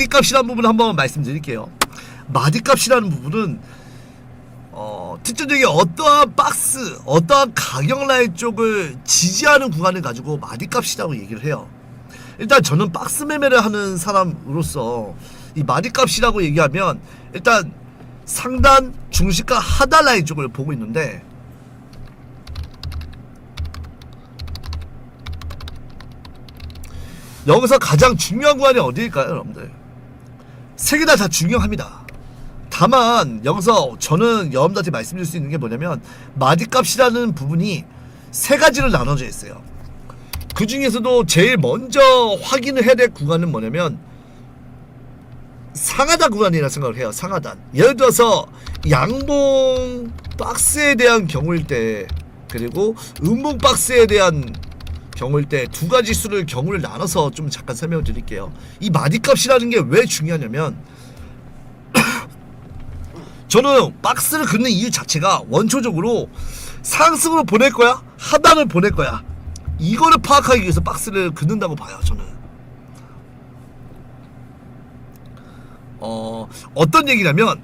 마디값이라는 부분 한번 말씀드릴게요. 마디값이라는 부분은 특정적인 어떠한 박스, 어떠한 가격 라인 쪽을 지지하는 구간을 가지고 마디값이라고 얘기를 해요. 일단 저는 박스 매매를 하는 사람으로서 이 마디값이라고 얘기하면 일단 상단, 중시가, 하단 라인 쪽을 보고 있는데, 여기서 가장 중요한 구간이 어디일까요, 여러분들? 세 개 다 중요합니다. 다만 여기서 저는 여러분들한테 말씀드릴 수 있는 게 뭐냐면, 마디값이라는 부분이 세 가지로 나눠져 있어요. 그 중에서도 제일 먼저 확인을 해야 될 구간은 뭐냐면 상하단 구간이라 생각을 해요. 상하단. 예를 들어서 양봉 박스에 대한 경우일 때, 그리고 음봉 박스에 대한 경우일 때 두 가지 수를 경우를 나눠서 좀 잠깐 설명을 드릴게요. 이 마디값이라는 게 왜 중요하냐면 저는 박스를 긋는 이유 자체가 원초적으로 상승으로 보낼 거야? 하단을 보낼 거야? 이거를 파악하기 위해서 박스를 긋는다고 봐요, 저는. 어떤 얘기냐면,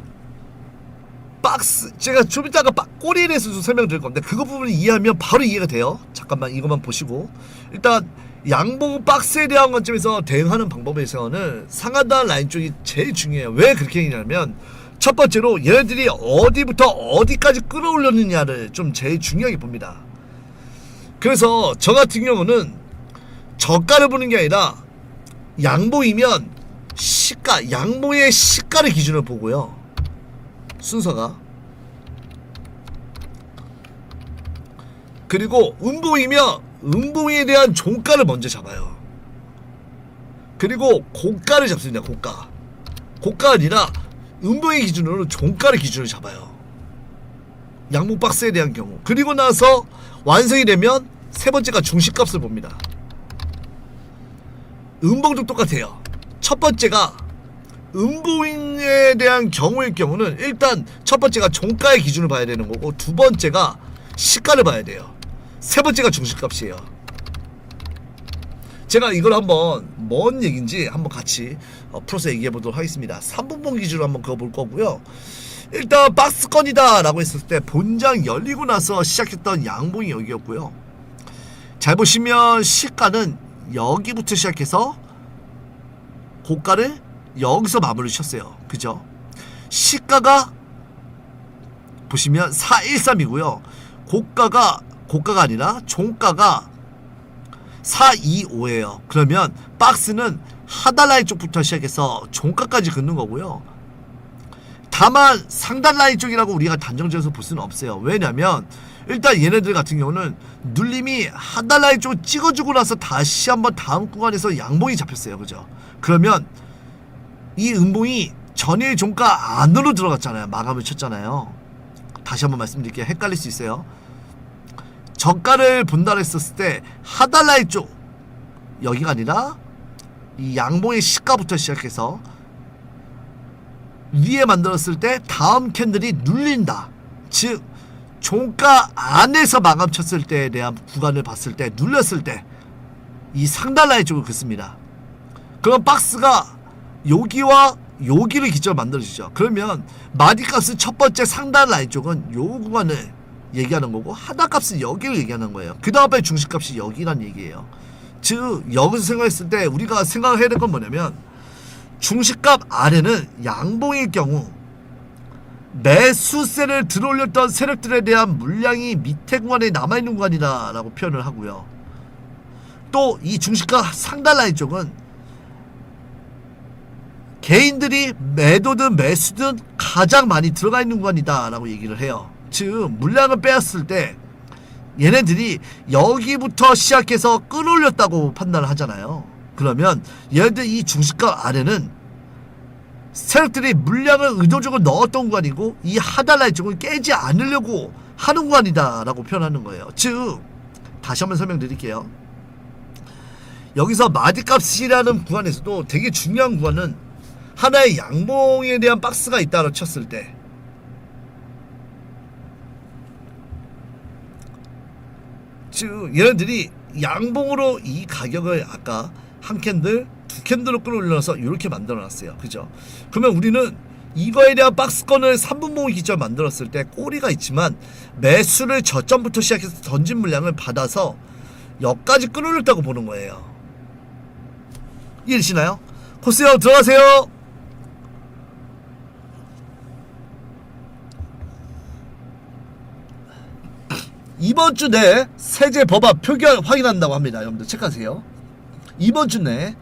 박스, 제가 좀 이따가 꼬리에 대해서도 설명드릴 건데, 그거 부분을 이해하면 바로 이해가 돼요. 잠깐만 이것만 보시고. 일단 양봉 박스에 대한 관점에서 대응하는 방법에서는 상하단 라인 쪽이 제일 중요해요. 왜 그렇게 얘기하냐면, 첫 번째로 얘네들이 어디부터 어디까지 끌어올렸느냐를 좀 제일 중요하게 봅니다. 그래서 저 같은 경우는 저가를 보는 게 아니라 양봉이면 시가, 양봉의 시가를 기준으로 보고요. 순서가. 그리고 음봉이면 음봉에 대한 종가를 먼저 잡아요. 그리고 고가를 잡습니다. 고가가 아니라 음봉의 기준으로 종가를 기준으로 잡아요. 양봉 박스에 대한 경우. 그리고 나서 완성이 되면 세 번째가 중시값을 봅니다. 음봉도 똑같아요. 첫 번째가 음봉에 대한 경우일 경우는 일단 첫 번째가 종가의 기준을 봐야 되는 거고, 두 번째가 시가를 봐야 돼요. 세 번째가 중시값이에요. 제가 이걸 한번 뭔 얘기인지 한번 같이 풀어서 얘기해 보도록 하겠습니다. 3분봉 기준으로 한번 그거 볼 거고요. 일단 박스권이다 라고 했을 때 본장 열리고 나서 시작했던 양봉이 여기였고요. 잘 보시면 시가는 여기부터 시작해서 고가를 여기서 마무리 쳤어요. 그죠? 시가가 보시면 413이고요. 고가가 아니라 종가가 425예요. 그러면 박스는 하단 라인 쪽부터 시작해서 종가까지 긋는 거고요. 다만 상단 라인 쪽이라고 우리가 단정지어서 볼 수는 없어요. 왜냐면 일단 얘네들 같은 경우는 눌림이 하단 라인 쪽을 찍어주고 나서 다시 한번 다음 구간에서 양봉이 잡혔어요. 그죠? 그러면 이 음봉이 전일 종가 안으로 들어갔잖아요. 마감을 쳤잖아요. 다시 한번 말씀드릴게요. 헷갈릴 수 있어요. 저가를 본다 했었을 때 하단 라인 쪽, 여기가 아니라 이 양봉의 시가부터 시작해서 위에 만들었을 때 다음 캔들이 눌린다. 즉 종가 안에서 마감 쳤을 때에 대한 구간을 봤을 때, 눌렸을 때 이 상단 라인 쪽을 긋습니다. 그럼 박스가 여기와 여기를 기점으로 만들어지죠. 그러면 마디값은 첫 번째 상단 라인 쪽은 요 구간을 얘기하는 거고, 하단값은 여기를 얘기하는 거예요. 그 다음에 중시값이 여기란 얘기예요. 즉 여기서 생각했을 때 우리가 생각을 해야 될 건 뭐냐면, 중시값 아래는 양봉일 경우 매수세를 들어올렸던 세력들에 대한 물량이 밑에 구간에 남아있는 구간이다 라고 표현을 하고요. 또 이 중시값 상단 라인 쪽은 개인들이 매도든 매수든 가장 많이 들어가 있는 구간이다 라고 얘기를 해요. 즉 물량을 빼앗을 때 얘네들이 여기부터 시작해서 끌어올렸다고 판단을 하잖아요. 그러면 얘네들 이 중시값 아래는 세력들이 물량을 의도적으로 넣었던 구간이고, 이 하단 라인 쪽을 깨지 않으려고 하는 구간이다 라고 표현하는 거예요. 즉 다시 한번 설명드릴게요. 여기서 마디값이라는 구간에서도 되게 중요한 구간은 하나의 양봉에 대한 박스가 있다고 쳤을 때, 즉 얘네들이 양봉으로 이 가격을 아까 한 캔들, 두 캔들로 끌어올려서 이렇게 만들어놨어요. 그죠? 그러면 우리는 이거에 대한 박스권을 3분 모으기 기점 만들었을 때 꼬리가 있지만 매수를 저점부터 시작해서 던진 물량을 받아서 여기까지 끌어올렸다고 보는 거예요. 이해되시나요? 코스형 들어가세요. 이번 주 내 세제 법안 표결 확인한다고 합니다. 여러분들 체크하세요. 이번 주 내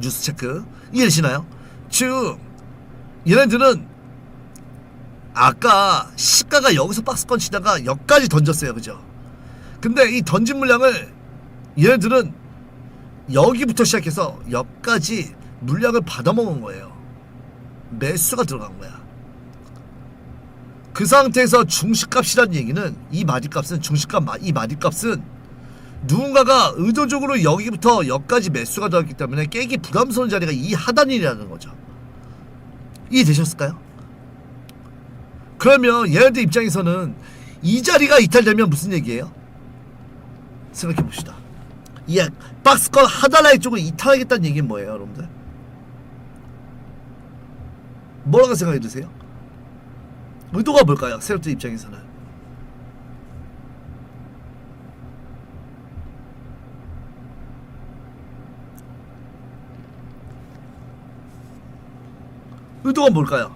뉴스 체크. 이해되시나요? 즉 얘네들은 아까 시가가 여기서 박스권 치다가 여기까지 던졌어요. 그죠? 근데 이 던진 물량을 얘네들은 여기부터 시작해서 여기까지 물량을 받아먹은 거예요. 매수가 들어간 거야. 그 상태에서 중시값이라는 얘기는 이 마디값은 이 마디값은 누군가가 의도적으로 여기부터 여기까지 매수가 들어갔기 때문에 깨기 부담스러운 자리가 이 하단이라는 거죠. 이해되셨을까요? 그러면 얘네들 입장에서는 이 자리가 이탈되면 무슨 얘기예요? 생각해 봅시다. 이 박스권 하단라인 쪽을 이탈하겠다는 얘기는 뭐예요, 여러분들? 뭐라고 생각해 드세요? 의도가 뭘까요? 세력들 입장에서는. 의도가 뭘까요?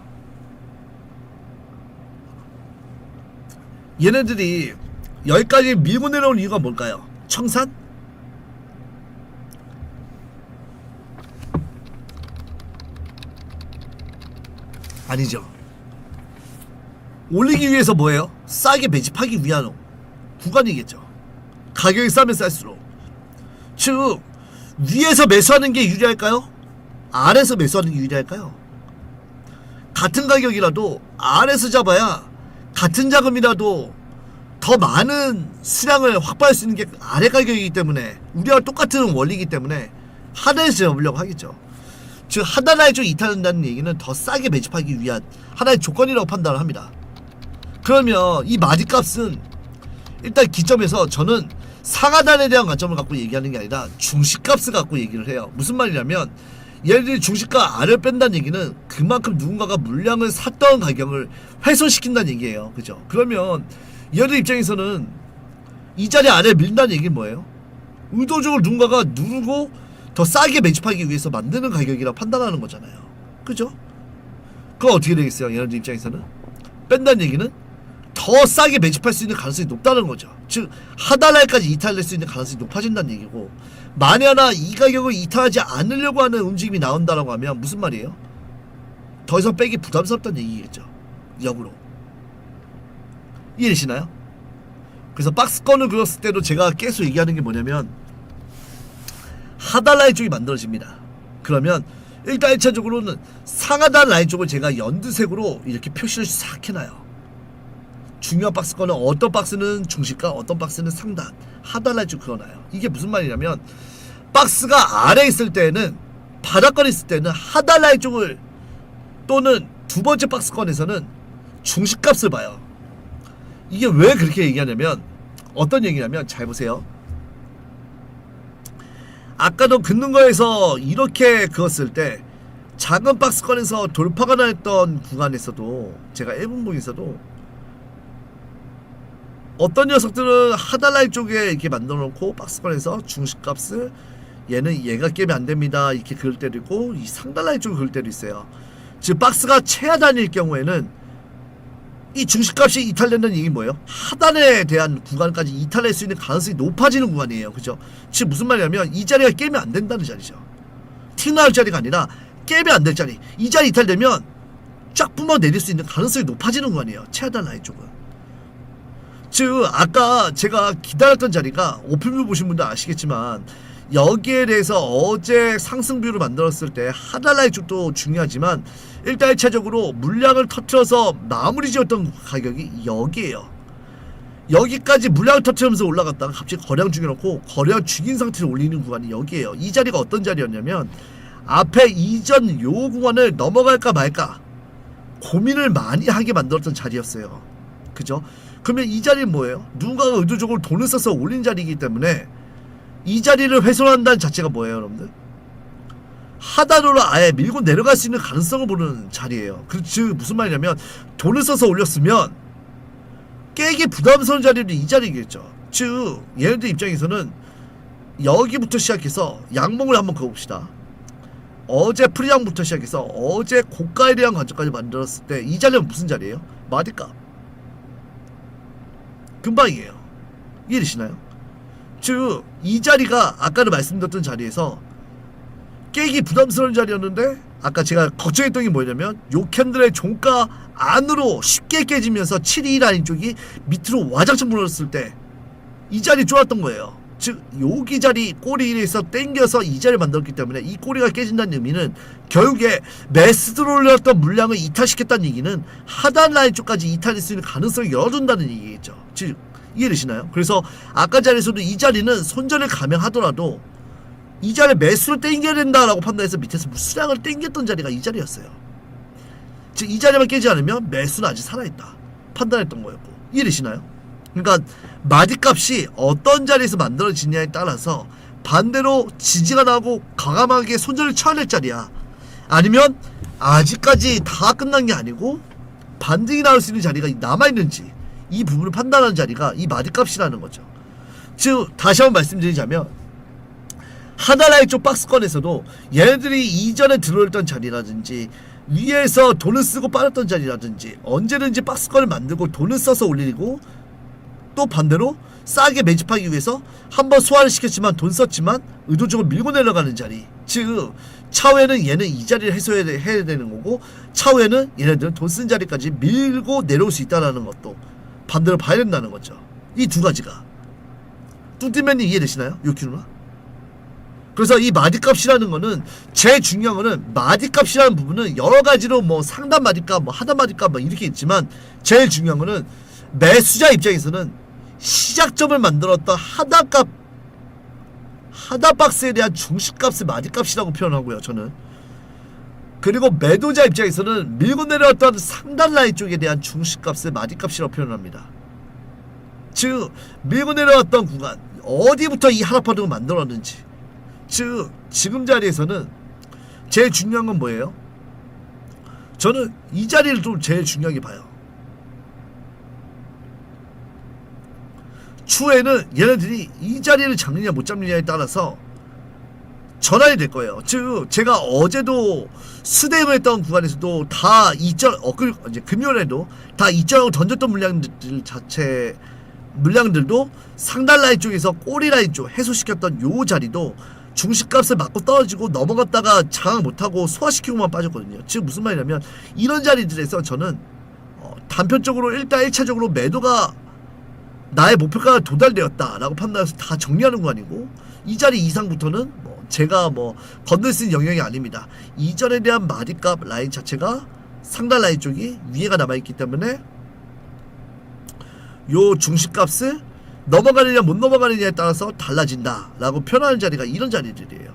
얘네들이 여기까지 밀고 내려온 이유가 뭘까요? 청산? 아니죠. 올리기 위해서 뭐예요? 싸게 매집하기 위한 구간이겠죠. 가격이 싸면 쌀수록. 즉 위에서 매수하는 게 유리할까요? 아래에서 매수하는 게 유리할까요? 같은 가격이라도 아래에서 잡아야 같은 자금이라도 더 많은 수량을 확보할 수 있는 게 아래 가격이기 때문에 우리와 똑같은 원리이기 때문에 하단에서 잡으려고 하겠죠. 즉 하단라인 쪽 이탈한다는 얘기는 더 싸게 매집하기 위한 하나의 조건이라고 판단을 합니다. 그러면 이 마디값은 일단 기점에서 저는 상하단에 대한 관점을 갖고 얘기하는 게 아니라 중시값을 갖고 얘기를 해요. 무슨 말이냐면 얘네들이 중시가 아래를 뺀다는 얘기는 그만큼 누군가가 물량을 샀던 가격을 훼손시킨다는 얘기예요. 그죠? 그러면 얘네들 입장에서는 이 자리 아래 밀린다는 얘기는 뭐예요? 의도적으로 누군가가 누르고 더 싸게 매집하기 위해서 만드는 가격이라 판단하는 거잖아요. 그죠? 그거 어떻게 되겠어요? 얘네들 입장에서는 뺀다는 얘기는 더 싸게 매집할 수 있는 가능성이 높다는 거죠. 즉 하단라인까지 이탈될 수 있는 가능성이 높아진다는 얘기고, 만에 하나 이 가격을 이탈하지 않으려고 하는 움직임이 나온다라고 하면 무슨 말이에요? 더 이상 빼기 부담스럽다는 얘기겠죠. 역으로. 이해되시나요? 그래서 박스권을 그렸을 때도 제가 계속 얘기하는 게 뭐냐면 하단 라인 쪽이 만들어집니다. 그러면 일단 1차적으로는 상하단 라인 쪽을 제가 연두색으로 이렇게 표시를 싹 해놔요. 중요한 박스권은 어떤 박스는 중시가, 어떤 박스는 상단, 하단 라인 쪽 그어놔요. 이게 무슨 말이냐면 박스가 아래에 있을 때는, 바닥권에 있을 때는 하단 라인 쪽을, 또는 두 번째 박스권에서는 중시값을 봐요. 이게 왜 그렇게 얘기하냐면 어떤 얘기냐면 잘 보세요. 아까도 긋는 거에서 이렇게 그었을 때 작은 박스권에서 돌파가 나했던 구간에서도, 제가 1분봉에서도 어떤 녀석들은 하단 라인 쪽에 이렇게 만들어 놓고 박스권에서 중시값을 얘는 얘가 깨면 안 됩니다 이렇게 그을 때도 있고, 이 상단 라인 쪽에 그을 때도 있어요. 즉 박스가 최하단일 경우에는 이 중시값이 이탈된다는 얘기 뭐예요? 하단에 대한 구간까지 이탈할 수 있는 가능성이 높아지는 구간이에요. 그죠? 즉 무슨 말이냐면 이 자리가 깨면 안 된다는 자리죠. 티 나올 자리가 아니라 깨면 안 될 자리. 이 자리 이탈되면 쫙 뿜어 내릴 수 있는 가능성이 높아지는 구간이에요. 최하단 라인 쪽은. 즉 아까 제가 기다렸던 자리가, 오픈뷰 보신 분들 아시겠지만 여기에 대해서 어제 상승뷰를 만들었을 때 하단 라인 쪽도 중요하지만 일단 1차적으로 물량을 터트려서 마무리 지었던 가격이 여기에요. 여기까지 물량을 터트리면서 올라갔다가 갑자기 거래량 죽여놓고 거래량 죽인 상태로 올리는 구간이 여기에요. 이 자리가 어떤 자리였냐면 앞에 이전 요 구간을 넘어갈까 말까 고민을 많이 하게 만들었던 자리였어요. 그죠? 그러면 이 자리는 뭐예요? 누군가가 의도적으로 돈을 써서 올린 자리이기 때문에 이 자리를 훼손한다는 자체가 뭐예요, 여러분들? 하단으로 아예 밀고 내려갈 수 있는 가능성을 보는 자리예요. 즉 무슨 말이냐면 돈을 써서 올렸으면 깨기 부담스러운 자리는 이 자리겠죠. 즉 얘네들 입장에서는 여기부터 시작해서 양봉을 한번 그어봅시다. 어제 프리장부터 시작해서 어제 고가에 대한 관점까지 만들었을 때 이 자리는 무슨 자리예요? 마디값 금방이에요. 이해되시나요? 즉 이 자리가 아까도 말씀드렸던 자리에서 깨기 부담스러운 자리였는데 아까 제가 걱정했던 게 뭐냐면 요 캔들의 종가 안으로 쉽게 깨지면서 722 라인 쪽이 밑으로 와장창 무너졌을 때 이 자리 좋았던 거예요. 즉 여기 자리 꼬리에서 땡겨서 이 자리를 만들었기 때문에 이 꼬리가 깨진다는 의미는 결국에 매수 들어올렸던 물량을 이탈시켰다는 얘기는 하단 라인 쪽까지 이탈할 수 있는 가능성을 열어준다는 얘기겠죠. 즉 이해되시나요? 그래서 아까 자리에서도 이 자리는 손절을 감행하더라도 이 자리에 매수를 땡겨야 된다라고 판단해서 밑에서 수량을 땡겼던 자리가 이 자리였어요. 즉 이 자리만 깨지 않으면 매수는 아직 살아있다 판단했던 거였고. 이해되시나요? 그러니까 마디값이 어떤 자리에서 만들어지냐에 따라서 반대로 지지가 나고 과감하게 손절을 쳐야 될 자리야, 아니면 아직까지 다 끝난 게 아니고 반등이 나올 수 있는 자리가 남아있는지 이 부분을 판단하는 자리가 이 마디값이라는 거죠. 즉 다시 한번 말씀드리자면 하나라인 쪽 박스권에서도 얘네들이 이전에 들어올던 자리라든지 위에서 돈을 쓰고 빠졌던 자리라든지 언제든지 박스권을 만들고 돈을 써서 올리고 또 반대로 싸게 매집하기 위해서 한번 소화를 시켰지만 돈 썼지만 의도적으로 밀고 내려가는 자리. 즉 차후에는 얘는 이 자리를 해소해야 되는 거고 차후에는 얘네들은 돈 쓴 자리까지 밀고 내려올 수 있다는 것도 반대로 봐야 된다는 거죠. 이 두 가지가. 뚱띠맨님 이해되시나요? 요키누나? 그래서 이 마디값이라는 거는 제일 중요한 거는 마디값이라는 부분은 여러 가지로 뭐 상단 마디값, 뭐 하단 마디값 뭐 이렇게 있지만 제일 중요한 거는 매수자 입장에서는 시작점을 만들었던 하단박스에 대한 중시값을 마디값이라고 표현하고요, 저는. 그리고 매도자 입장에서는 밀고 내려왔던 상단 라인 쪽에 대한 중시값을 마디값이라고 표현합니다. 즉 밀고 내려왔던 구간 어디부터 이 하락파동을 만들었는지, 즉 지금 자리에서는 제일 중요한 건 뭐예요? 저는 이 자리를 좀 제일 중요하게 봐요. 추후에는 얘네들이 이 자리를 잡느냐 못 잡느냐에 따라서 전환이 될 거예요. 즉 제가 어제도 수대응을 했던 구간에서도 다 이제 금요일에도 다 이점을 던졌던 물량들도 상단 라인 쪽에서 꼬리 라인 쪽 해소시켰던 요 자리도 중시값을 맞고 떨어지고 넘어갔다가 장악 못하고 소화시키고만 빠졌거든요. 즉 무슨 말이냐면 이런 자리들에서 저는 단편적으로 일단 1차적으로 매도가 나의 목표가 도달되었다 라고 판단해서 다 정리하는 거 아니고 이 자리 이상부터는 뭐 제가 뭐 건들 수 있는 영역이 아닙니다. 이전에 대한 마디값 라인 자체가 상단 라인 쪽이 위에가 남아있기 때문에 요 중시값을 넘어가느냐 못 넘어가느냐에 따라서 달라진다 라고 표현하는 자리가 이런 자리들이에요.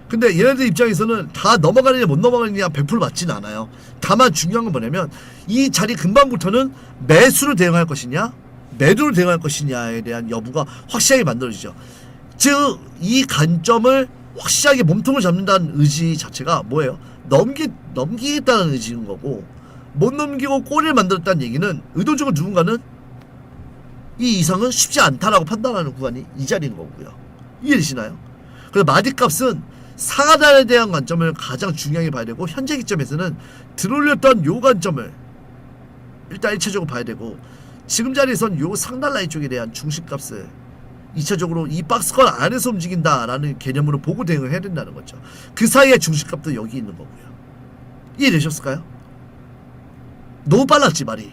근데 얘네들 입장에서는 다 넘어가느냐 못 넘어가느냐 100% 맞진 않아요. 다만 중요한 건 뭐냐면 이 자리 금방부터는 매수로 대응할 것이냐 매도를 대응할 것이냐에 대한 여부가 확실하게 만들어지죠. 즉 이 관점을 확실하게 몸통을 잡는다는 의지 자체가 뭐예요? 넘기겠다는 의지인 거고, 못 넘기고 꼬리를 만들었다는 얘기는 의도적으로 누군가는 이 이상은 쉽지 않다라고 판단하는 구간이 이 자리인 거고요. 이해되시나요? 그래서 마디값은 상하단에 대한 관점을 가장 중요하게 봐야 되고, 현재 기점에서는 들어올렸던 요 관점을 일단 1차적으로 봐야 되고, 지금 자리에선 요 상단 라인 쪽에 대한 중시값을 2차적으로 이 박스권 안에서 움직인다라는 개념으로 보고 대응을 해야 된다는 거죠. 그 사이에 중시값도 여기 있는 거고요. 이해되셨을까요? 너무 빨랐지 말이.